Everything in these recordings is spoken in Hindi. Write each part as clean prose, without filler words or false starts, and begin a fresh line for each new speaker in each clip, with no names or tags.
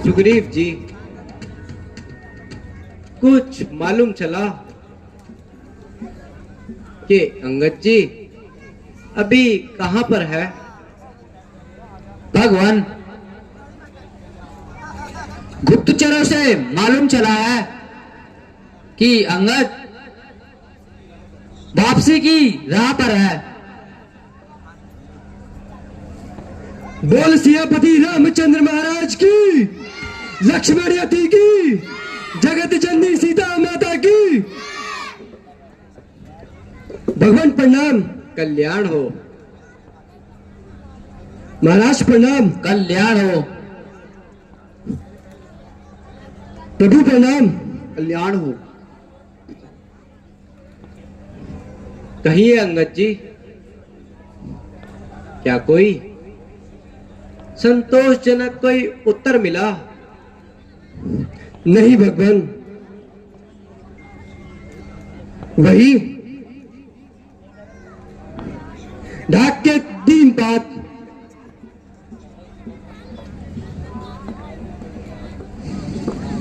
सुग्रीव जी, कुछ मालूम चला कि अंगद जी अभी कहां पर है?
भगवान, गुप्तचरों से मालूम चला है कि अंगद वापसी की राह पर है।
बोल सियापति रामचंद्र महाराज की, लक्ष्मण यति की, जगत जननी सीता माता की। भगवान प्रणाम।
कल्याण हो
महाराज प्रणाम।
कल्याण हो।
प्रभु प्रणाम।
कल्याण हो। कहिए अंगद जी, क्या कोई संतोषजनक कोई उत्तर मिला?
नहीं भगवान, वही ढाक के 3 बात।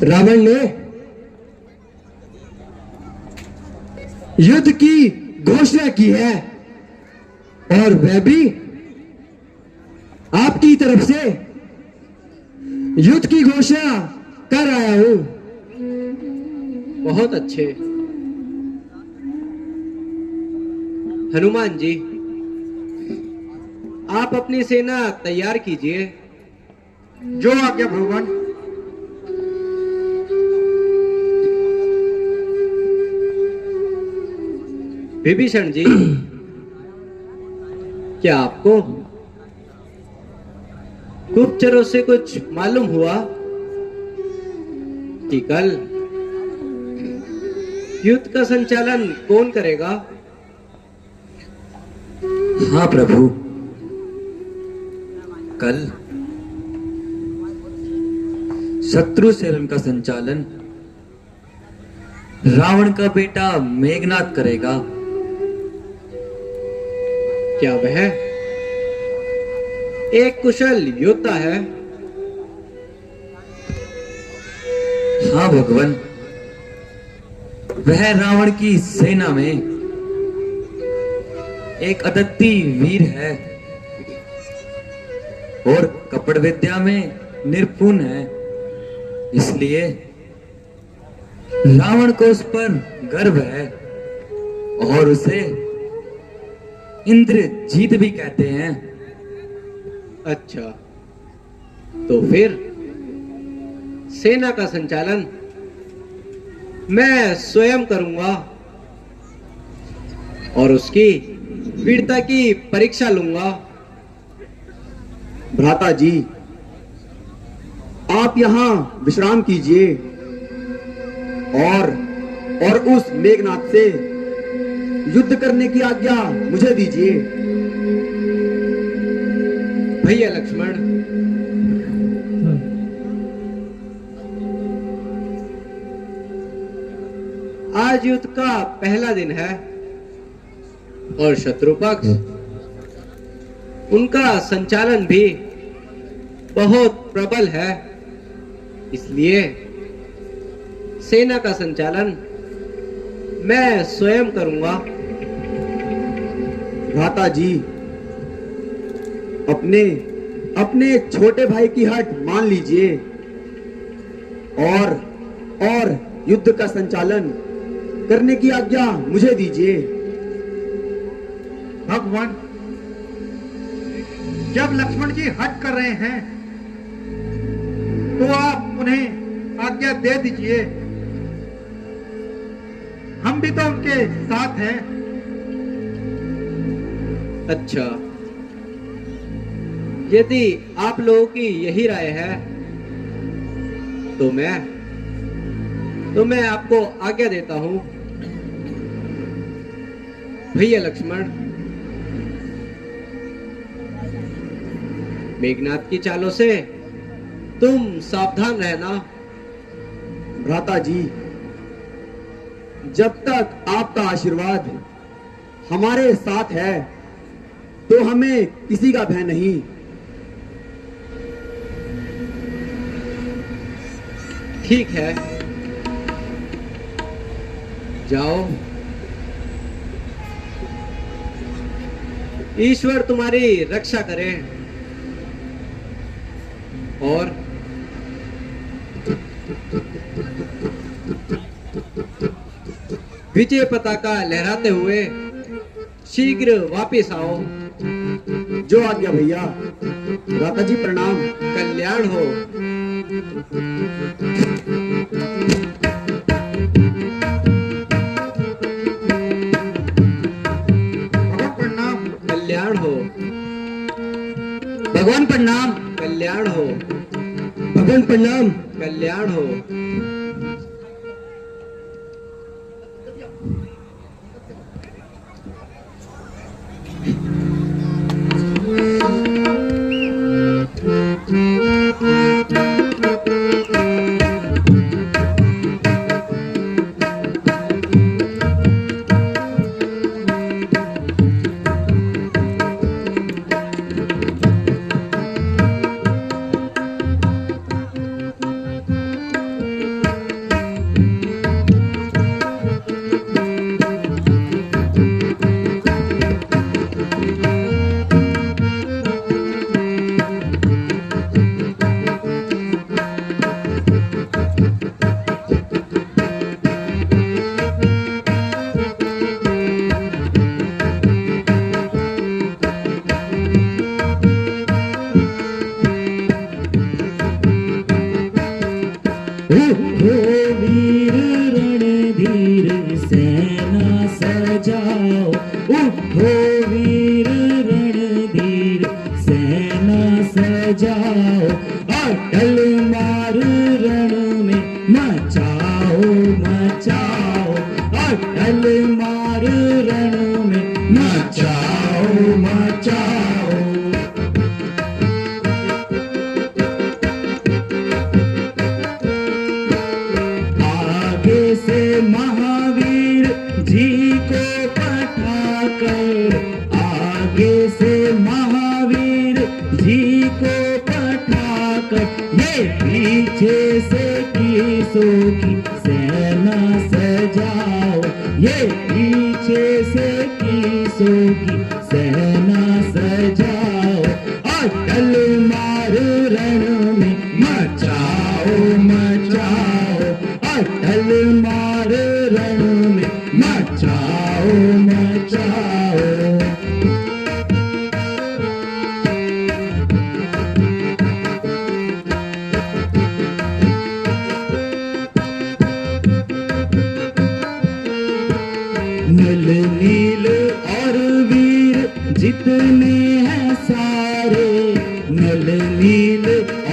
रावण ने युद्ध की घोषणा की है और वह भी आपकी तरफ से युद्ध की घोषणा कर आया हूं।
बहुत अच्छे। हनुमान जी, आप अपनी सेना तैयार कीजिए।
जो आज्ञा भगवान।
विभीषण जी, क्या आपको गुप्तचरों से कुछ मालूम हुआ कि कल युद्ध का संचालन कौन करेगा?
हाँ प्रभु, कल शत्रु सेना का संचालन रावण का बेटा मेघनाद करेगा।
क्या वह एक कुशल योद्धा है?
हाँ भगवान, वह रावण की सेना में एक अद्वितीय वीर है और कपड़ विद्या में निपुण है। इसलिए रावण को उस पर गर्व है और उसे इंद्रजीत भी कहते हैं।
अच्छा, तो फिर सेना का संचालन मैं स्वयं करूंगा और उसकी वीरता की परीक्षा लूंगा।
भ्राता जी, आप यहाँ विश्राम कीजिए और उस मेघनाद से युद्ध करने की आज्ञा मुझे दीजिए।
भैया लक्ष्मण, आज युद्ध का पहला दिन है और शत्रु पक्ष उनका संचालन भी बहुत प्रबल है। इसलिए सेना का संचालन मैं स्वयं करूंगा।
भ्राता जी, अपने छोटे भाई की हट मान लीजिए और युद्ध का संचालन करने की आज्ञा मुझे दीजिए।
भगवान, जब लक्ष्मण जी हट कर रहे हैं तो आप उन्हें आज्ञा दे दीजिए। हम भी तो उनके साथ हैं।
अच्छा, यदि आप लोगों की यही राय है तो मैं आपको आज्ञा देता हूं। भैया लक्ष्मण, मेघनाथ की चालों से तुम सावधान रहना।
भ्राता जी, जब तक आपका आशीर्वाद हमारे साथ है तो हमें किसी का भय नहीं।
ठीक है, जाओ। ईश्वर तुम्हारी रक्षा करे। और विजय पताका लहराते हुए शीघ्र वापस आओ।
जो आज्ञा भैया। भ्राता जी प्रणाम।
कल्याण हो।
भगवान प्रणाम।
कल्याण हो।
भगवान प्रणाम।
कल्याण हो।
भगवान प्रणाम।
कल्याण हो।
उठो वीर रणधीर सेना सजाओ। उठो वीर रणधीर सेना सजाओ। अटल मार रण में मचाओ मचाओ। अटल मार रण में मचाओ मचाओ। आगे से महावीर जी को पठाकर। आगे से महावीर जी को पठाकर। ये पीछे से किसों की सेना सजाओ। ये पीछे से किसों की सेना सजाओ। अटल मार रण में मचाओ मचाओ। अटल मार रण में मचाओ मचाओ। नल नील और वीर जितने हैं सारे। नल नील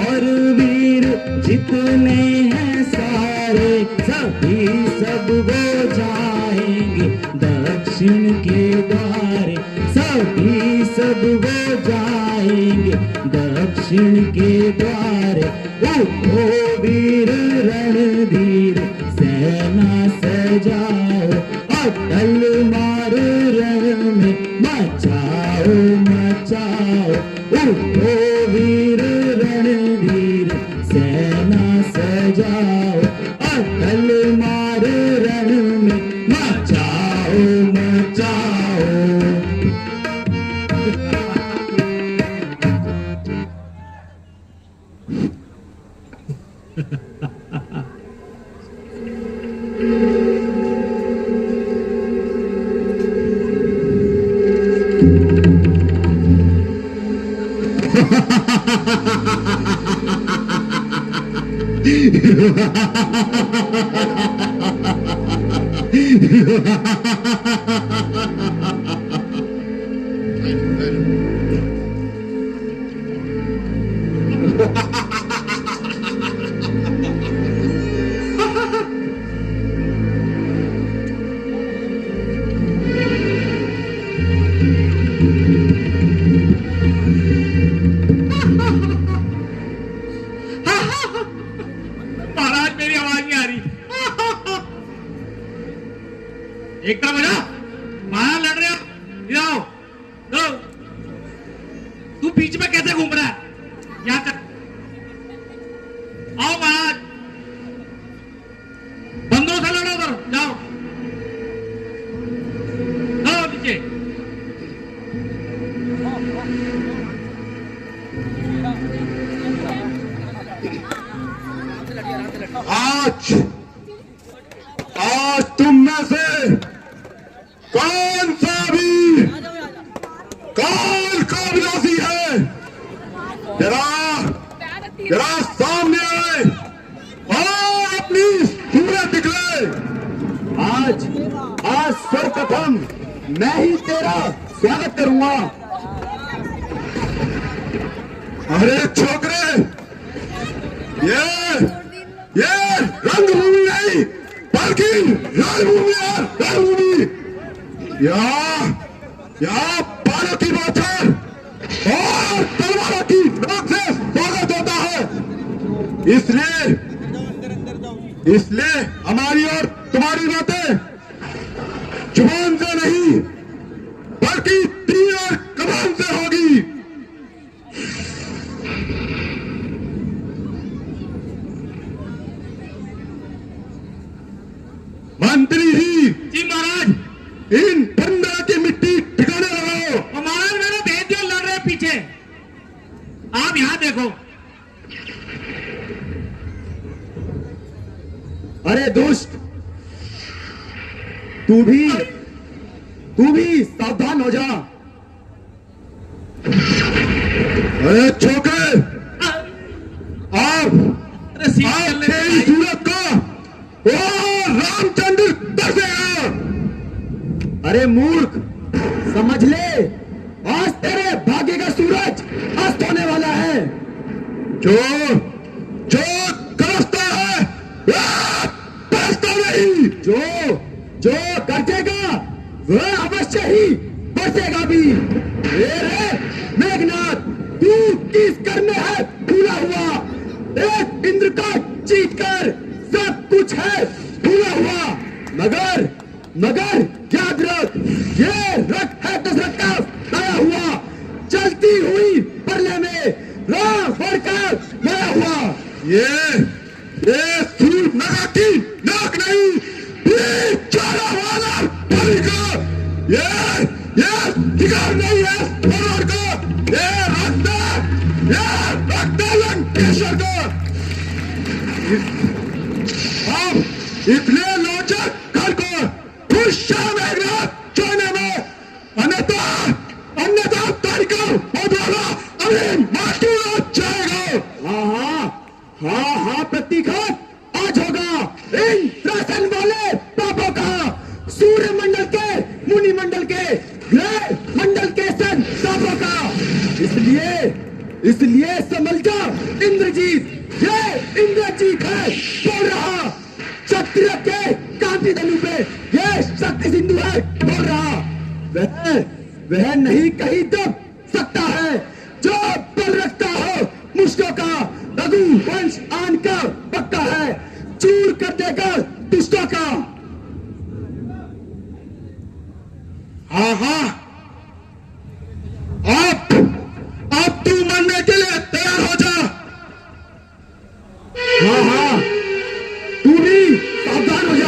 और वीर जितने हैं सारे। सभी सब वो जाएंगे दक्षिण के द्वारे। सभी सब वो जाएंगे दक्षिण के द्वारे। उठो वीर रणधीर सेना सजाओ। अटल मार रण में मचाओ मचाओ। उठो वीर रणधीर सेना सजाओ। अटल मार रण में मचाओ मचाओ।
एक तरफ हो जाओ, बाहर लड़ रहे हो, इधर आओ, दो। तू बीच में कैसे घूम रहा है? यहाँ तक आओ महाराज, बंदों से लड़ो, उधर जाओ, जाओ नीचे।
आज आज तुम में से कौन सा भी काल का विलासी है, जरा जरा सामने आए और अपनी सूरत दिखलाए।
आज आज सर्वप्रथम मैं ही तेरा स्वागत करूंगा।
अरे छोकरे, ये रंगभूमि नहीं बल्कि रणभूमि है, रणभूमि। यहाँ बालों की बौछार और तलवारों की नोक से स्वागत होता है। इसलिए हमारी और तुम्हारी बातें जुबान से नहीं बल्कि तीर और कमान से होगी। मंत्री
जी महाराज,
इन बंदर की मिट्टी ठिकाने लगाओ।
और महाराज मेरे भेज दियो, लड़ रहे हैं पीछे, आप यहाँ देखो।
अरे दुष्ट, तू भी सावधान हो जा।
अरे छोकरे, आप
अरे सीट कर ले
तेरी सूरत का ओ रामचंद्र दर्शेगा।
अरे मूर्ख, समझ ले, आज तेरे भाग्य का सूरज अस्त होने वाला है।
जो जो करता है वह बरसता नहीं।
जो कटेगा वह अवश्य ही बरसेगा भी। रे मेघनाथ, तू किस कर में है भूला हुआ? एक इंद्र का जीत कर सब कुछ है भूला हुआ। मगर याद रख, ये रथ है दशरथ का लाया हुआ, चलती हुई परले में राम बढ़कर लाया हुआ।
ये सूर नगा की नाक नहीं, ये चारा वाला बलि का, ये शिकार नहीं है भगवान का, ये रक्त लंकेश्वर का। अब इसलिए लौचक घर को खुश शाम छोड़ने में, अन्यथा तारिका वाला अभी माटी उड़ जाएगा।
हाँ प्रतीघात आज होगा इन त्रासन वाले पापों का, सूर्य मंडल के, मुनि मंडल के, ग्रह मंडल के सन पापों का। इसलिए समझ जा इंद्रजीत, ये इंद्रजीत है बोल रहा। क्षत्रिय के कांति धनु पे ये शक्ति सिंधु है बोल रहा। वह नहीं कहीं दब सकता है जो बल रखता हो मुष्टों का। रघु वंश आन का पक्का है, चूर कर देगा दुष्टों का।
हाँ, अब तू मरने के लिए तैयार हो जा।
हाँ, तू भी सावधान हो जा।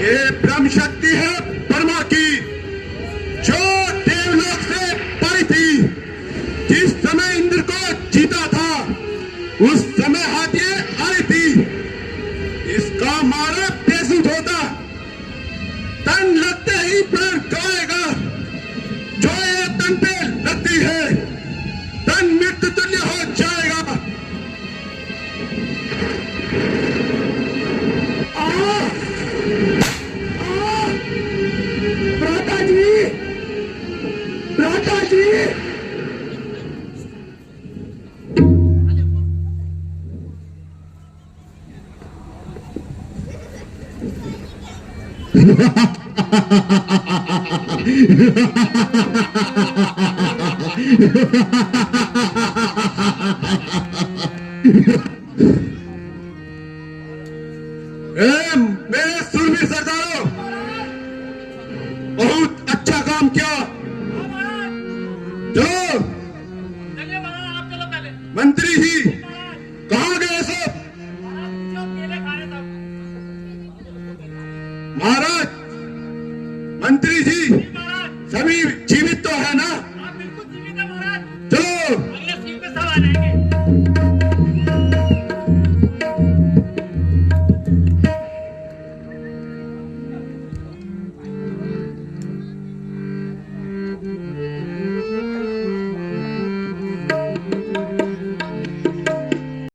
ये ब्रह्म शक्ति है परमा की, जो देवलोक से परी थी। जिस समय इंद्र को जीता था उस समय हाथ ये आई थी। इसका मारा बेसुध होता, तन लगते ही प्राण गवाएगा। जो ये तन पे लगती है तन मृत्यु तुल्य हो जाएगा।
भ्राता जी
मेरे सुरवीर सरदारों, बहुत अच्छा काम किया। चलो
चलिए महाराज, आप चलो पहले।
मंत्री जी कहाँ गए सब?
जो केले खा रहे सब।
महाराज, मंत्री जी
महाराज
सभी जीवित तो है ना?
आप बिल्कुल जीवित है महाराज।
चलो
अगले सीट पे सब आ जाएंगे।